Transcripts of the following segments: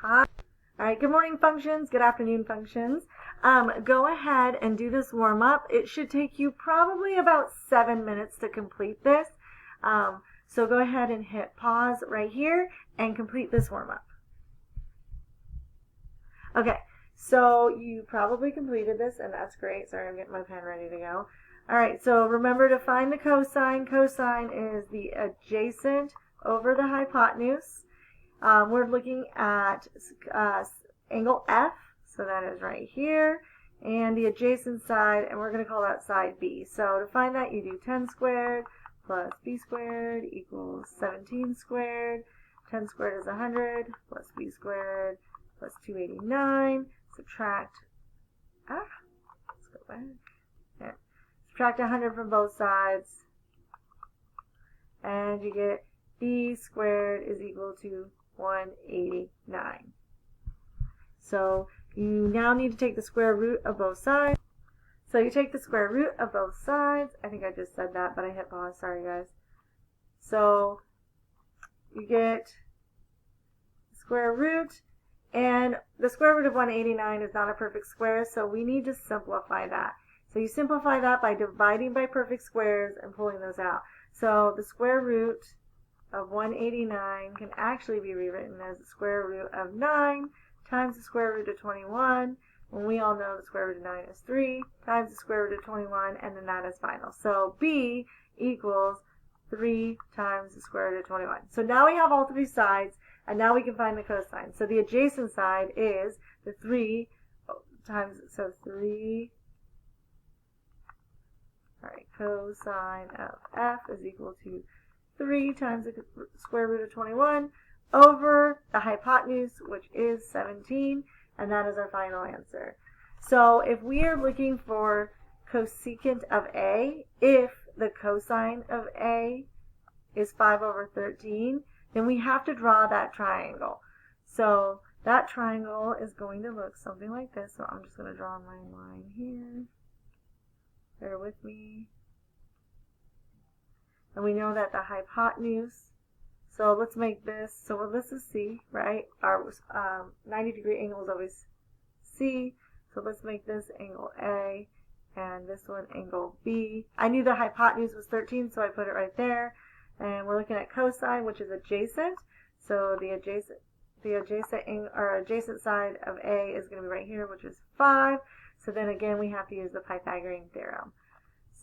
Hi. All right, good morning functions, good afternoon functions. Go ahead and do this warm up. It should take you probably about 7 minutes to complete this. So go ahead and hit pause right here and complete this warm up. Okay, so you probably completed this and that's great. Sorry, I'm getting my pen ready to go. All right, so remember to find the cosine. Cosine is the adjacent over the hypotenuse. We're looking at angle F, so that is right here, and the adjacent side, and we're going to call that side B. So to find that, you do 10 squared plus B squared equals 17 squared. 10 squared is 100 plus B squared plus 289. Subtract, let's go back. Yeah. Subtract 100 from both sides, and you get B squared is equal to 189. So you now need to take the square root of both sides. So you take the square root of both sides. I think I just said that, but I hit pause. Sorry, guys. So you get square root, and the square root of 189 is not a perfect square, so we need to simplify that. So you simplify that by dividing by perfect squares and pulling those out. So the square root of 189 can actually be rewritten as the square root of 9 times the square root of 21, when we all know the square root of 9 is 3, times the square root of 21, and then that is final. So B equals 3 times the square root of 21. So now we have all three sides, and now we can find the cosine. So the adjacent side is the 3 times, so 3, all right, cosine of F is equal to 3 times the square root of 21 over the hypotenuse, which is 17, and that is our final answer. So if we are looking for cosecant of A, if the cosine of A is 5 over 13, then we have to draw that triangle. So that triangle is going to look something like this. So I'm just going to draw my line here. Bear with me. And we know that the hypotenuse, so let's make this, so this is C, right? Our 90-degree angle is always C. So let's make this angle A, and this one angle B. I knew the hypotenuse was 13, so I put it right there. And we're looking at cosine, which is adjacent. So the adjacent side of A is going to be right here, which is 5. So then again, we have to use the Pythagorean theorem.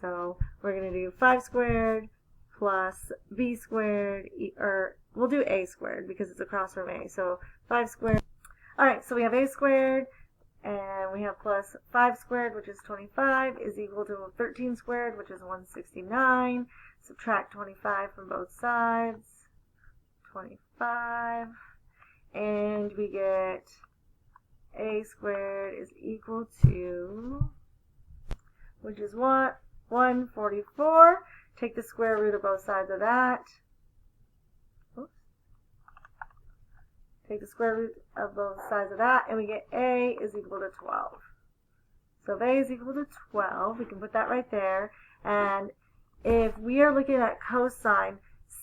So we're going to do 5 squared plus B squared, or we'll do A squared because it's across from A. So 5 squared. All right, so we have A squared, and we have plus 5 squared, which is 25, is equal to 13 squared, which is 169. Subtract 25 from both sides, 25, and we get A squared is equal to, which is what? 144. Take the square root of both sides of that. Oops. Take the square root of both sides of that, and we get A is equal to 12. So if A is equal to 12, we can put that right there. And if we are looking at cosine,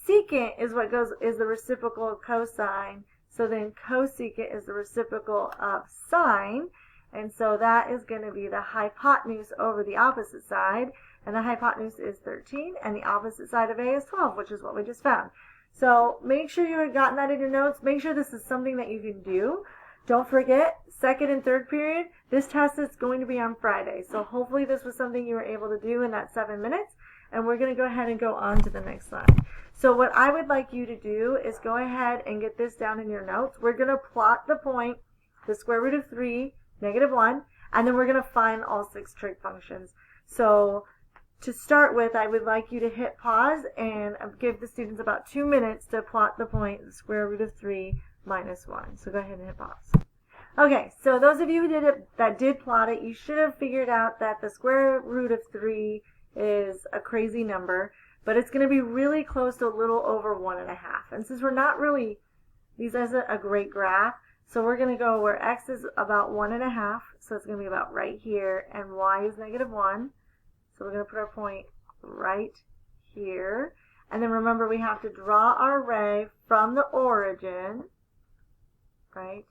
secant is what is the reciprocal of cosine. So then cosecant is the reciprocal of sine. And so that is going to be the hypotenuse over the opposite side. And the hypotenuse is 13, and the opposite side of A is 12, which is what we just found. So make sure you have gotten that in your notes. Make sure this is something that you can do. Don't forget, second and third period, this test is going to be on Friday. So hopefully this was something you were able to do in that 7 minutes. And we're going to go ahead and go on to the next slide. So what I would like you to do is go ahead and get this down in your notes. We're going to plot the point, the square root of 3, -1, and then we're going to find all 6 trig functions. So to start with, I would like you to hit pause and give the students about 2 minutes to plot the point, the square root of 3 minus 1. So go ahead and hit pause. Okay, so those of you that did plot it, you should have figured out that the square root of 3 is a crazy number, but it's going to be really close to a little over 1.5. And since we're not really, these isn't a great graph, so we're going to go where x is about 1.5, so it's going to be about right here, and y is -1. So we're going to put our point right here. And then remember, we have to draw our ray from the origin right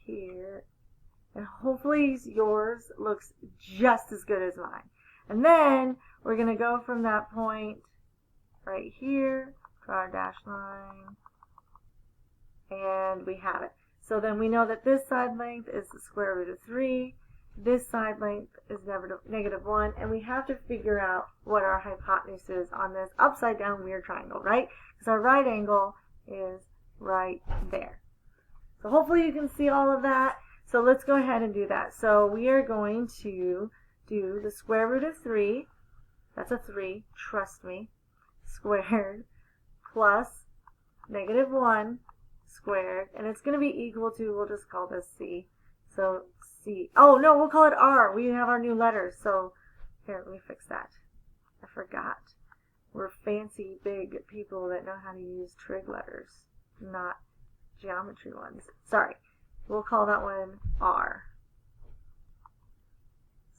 here. And hopefully yours looks just as good as mine. And then we're going to go from that point right here to our dashed line. And we have it. So then we know that this side length is the square root of 3. This side length is negative 1. And we have to figure out what our hypotenuse is on this upside down weird triangle, right? Because our right angle is right there. So hopefully you can see all of that. So let's go ahead and do that. So we are going to do the square root of 3. That's a 3, trust me, squared, plus negative 1 squared, and it's going to be equal to, we'll just call this C. So C, oh no, we'll call it R. We have our new letters. So here, let me fix that. I forgot. We're fancy big people that know how to use trig letters, not geometry ones. Sorry. We'll call that one R.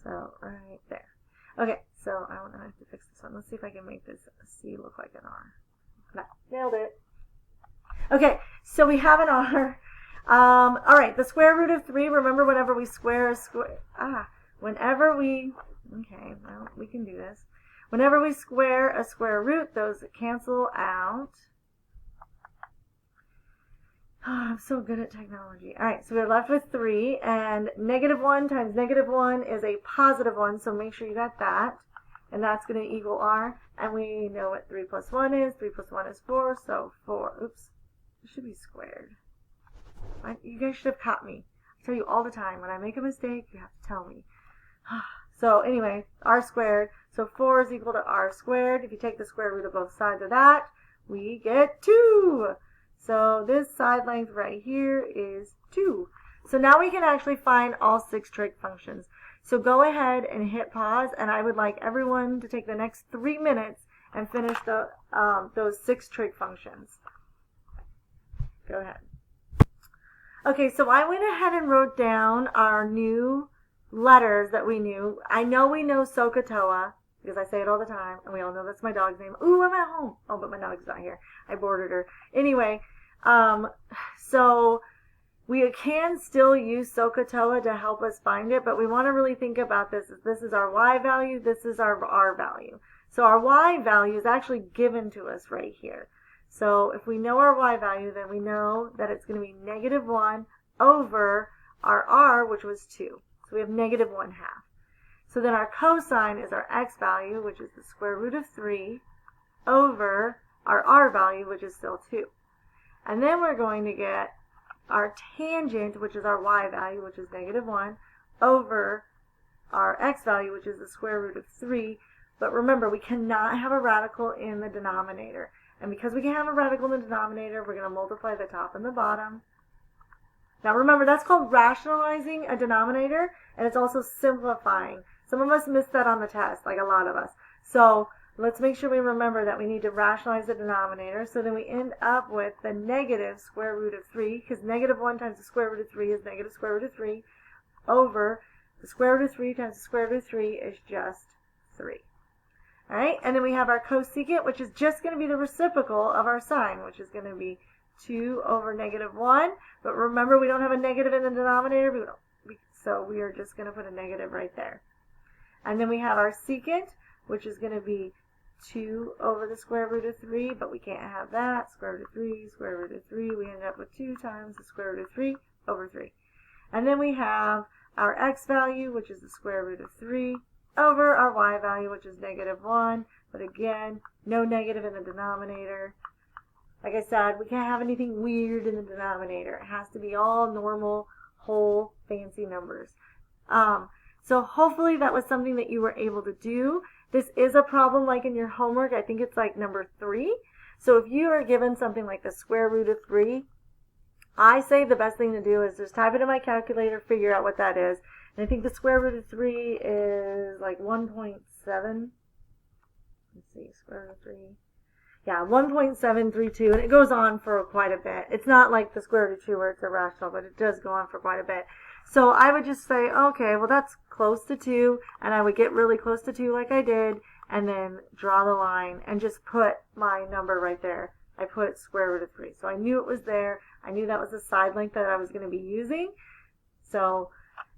So right there. Okay, so I don't have to fix this one. Let's see if I can make this C look like an R. No, nailed it. Okay, so we have an R. All right, the square root of 3. Remember, whenever we square a square, whenever we, okay, well, we can do this. Whenever we square a square root, those cancel out. Oh, I'm so good at technology. All right, so we're left with 3, and negative 1 times negative 1 is a positive 1, so make sure you got that. And that's going to equal R, and we know what 3 plus 1 is. 3 plus 1 is 4, so 4. Oops. It should be squared. You guys should have caught me. I tell you all the time, when I make a mistake, you have to tell me. So anyway, R squared. So 4 is equal to R squared. If you take the square root of both sides of that, we get 2. So this side length right here is 2. So now we can actually find all 6 trig functions. So go ahead and hit pause, and I would like everyone to take the next 3 minutes and finish those 6 trig functions. Go ahead. Okay, so I went ahead and wrote down our new letters that we knew. I know we know SOHCAHTOA, because I say it all the time, and we all know that's my dog's name. Ooh, I'm at home. Oh, but my dog's not here. I boarded her. Anyway, so we can still use SOHCAHTOA to help us find it, but we want to really think about this. This is our Y value, this is our R value. So our Y value is actually given to us right here. So if we know our Y value, then we know that it's going to be negative 1 over our R, which was 2. So we have negative 1/2. So then our cosine is our X value, which is the square root of 3, over our R value, which is still 2. And then we're going to get our tangent, which is our Y value, which is negative 1, over our X value, which is the square root of 3. But remember, we cannot have a radical in the denominator. And because we can have a radical in the denominator, we're going to multiply the top and the bottom. Now remember, that's called rationalizing a denominator, and it's also simplifying. Some of us missed that on the test, like a lot of us. So let's make sure we remember that we need to rationalize the denominator. So then we end up with the negative square root of 3, because negative 1 times the square root of 3 is negative square root of 3, over the square root of 3 times the square root of 3 is just 3. All right, and then we have our cosecant, which is just going to be the reciprocal of our sine, which is going to be 2 over negative 1. But remember, we don't have a negative in the denominator, so we are just going to put a negative right there. And then we have our secant, which is going to be 2 over the square root of 3, but we can't have that. Square root of 3, square root of 3. We end up with 2 times the square root of 3 over 3. And then we have our x value, which is the square root of 3, over our y value, which is negative 1. But again, no negative in the denominator. Like I said, we can't have anything weird in the denominator. It has to be all normal, whole, fancy numbers. So hopefully that was something that you were able to do. This is a problem like in your homework. I think it's like number 3. So if you are given something like the square root of 3, I say the best thing to do is just type it in my calculator, figure out what that is. And I think the square root of 3 is like 1.7. Let's see, square root of 3. Yeah, 1.732, and it goes on for quite a bit. It's not like the square root of 2 where it's irrational, but it does go on for quite a bit. So I would just say, okay, well that's close to 2, and I would get really close to 2 like I did, and then draw the line and just put my number right there. I put square root of 3. So I knew it was there. I knew that was the side length that I was going to be using. So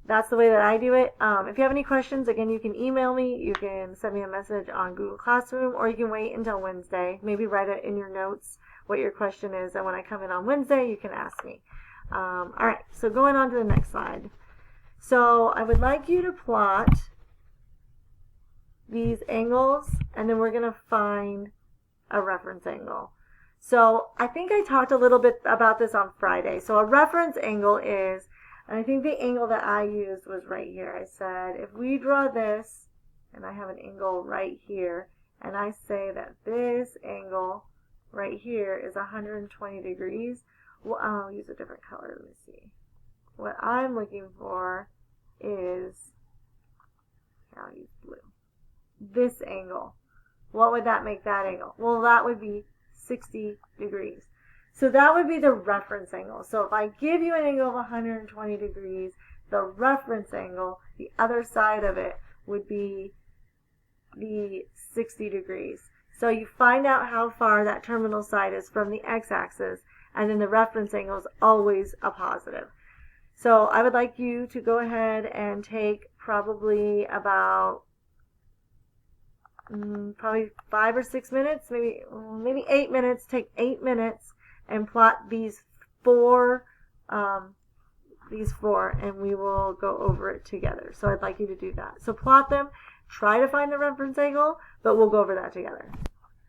that's the way that I do it. If you have any questions, again, you can email me. You can send me a message on Google Classroom, or you can wait until Wednesday. Maybe write it in your notes what your question is, and when I come in on Wednesday, you can ask me. All right, so going on to the next slide. So I would like you to plot these angles, and then we're going to find a reference angle. So I think I talked a little bit about this on Friday. So a reference angle is, and I think the angle that I used was right here. I said if we draw this, and I have an angle right here, and I say that this angle right here is 120 degrees, well, I'll use a different color. Let me see. What I'm looking for is, I'll use blue. This angle. What would that make that angle? Well, that would be 60 degrees. So that would be the reference angle. So if I give you an angle of 120 degrees, the reference angle, the other side of it, would be the 60 degrees. So you find out how far that terminal side is from the x-axis, and then the reference angle is always a positive. So I would like you to go ahead and take probably about probably 5 or 6 minutes, maybe 8 minutes. Take 8 minutes and plot these four, and we will go over it together. So I'd like you to do that. So plot them, try to find the reference angle, but we'll go over that together.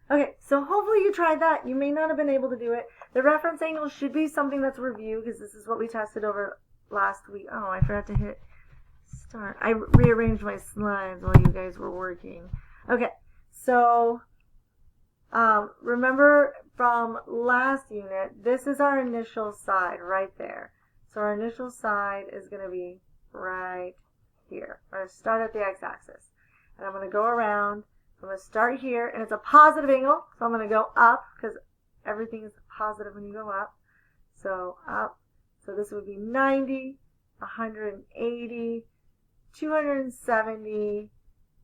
Okay, so hopefully you tried that. You may not have been able to do it. The reference angle should be something that's review, because this is what we tested over last week. Oh, I forgot to hit start. I rearranged my slides while you guys were working. Okay, so remember from last unit, this is our initial side right there. So our initial side is going to be right here. I'm going to start at the x-axis, and I'm going to go around. I'm going to start here, and it's a positive angle, so I'm going to go up, because everything is positive when you go up. So up. So this would be 90, 180, 270,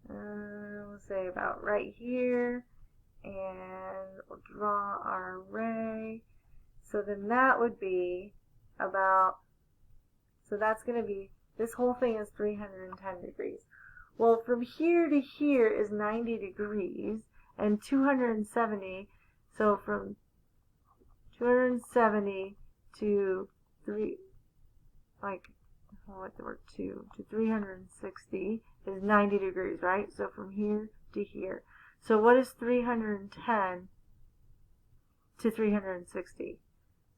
we'll say about right here, and we'll draw our array. So then that would be about, so that's going to be, this whole thing is 310 degrees. Well, from here to here is 90 degrees, and 270, so from 270 to 360 is 90 degrees, right? So from here to here. So what is 310 to 360?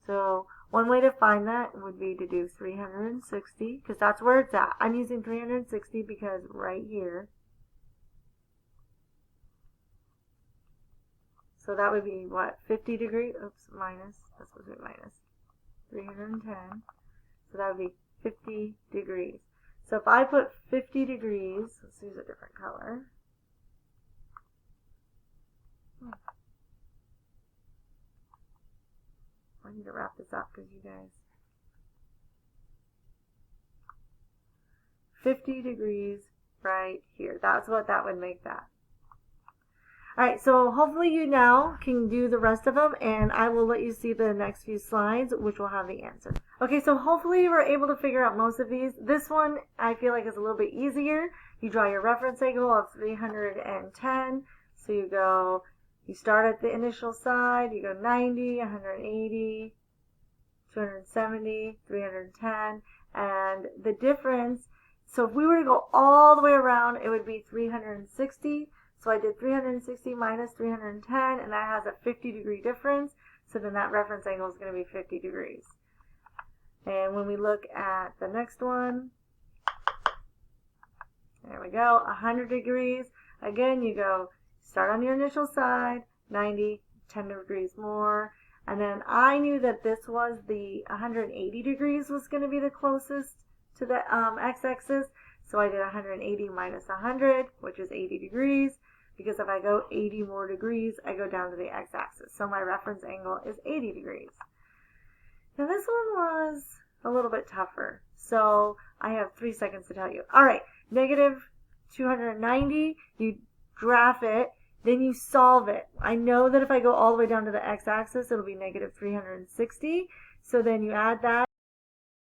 So one way to find that would be to do 360, because that's where it's at. I'm using 360 because right here. So that would be what? 50 degrees? Oops, minus. That's supposed to be minus. 310. So that would be 50 degrees. So if I put 50 degrees, let's use a different color. I need to wrap this up because you guys. 50 degrees right here. That's what that would make that. Alright, so hopefully you now can do the rest of them, and I will let you see the next few slides, which will have the answer. Okay, so hopefully you were able to figure out most of these. This one I feel like is a little bit easier. You draw your reference angle of 310. So you start at the initial side, you go 90, 180, 270, 310, and the difference, so if we were to go all the way around, it would be 360. So I did 360 minus 310, and that has a 50 degree difference. So then that reference angle is going to be 50 degrees. And when we look at the next one, there we go, 100 degrees. Again, you go start on your initial side, 90, 10 degrees more. And then I knew that this was the 180 degrees was going to be the closest to the x-axis. So I did 180 minus 100, which is 80 degrees, because if I go 80 more degrees, I go down to the x-axis. So my reference angle is 80 degrees. Now this one was a little bit tougher. So I have 3 seconds to tell you. All right, negative 290, you graph it, then you solve it. I know that if I go all the way down to the x-axis, it'll be negative 360. So then you add that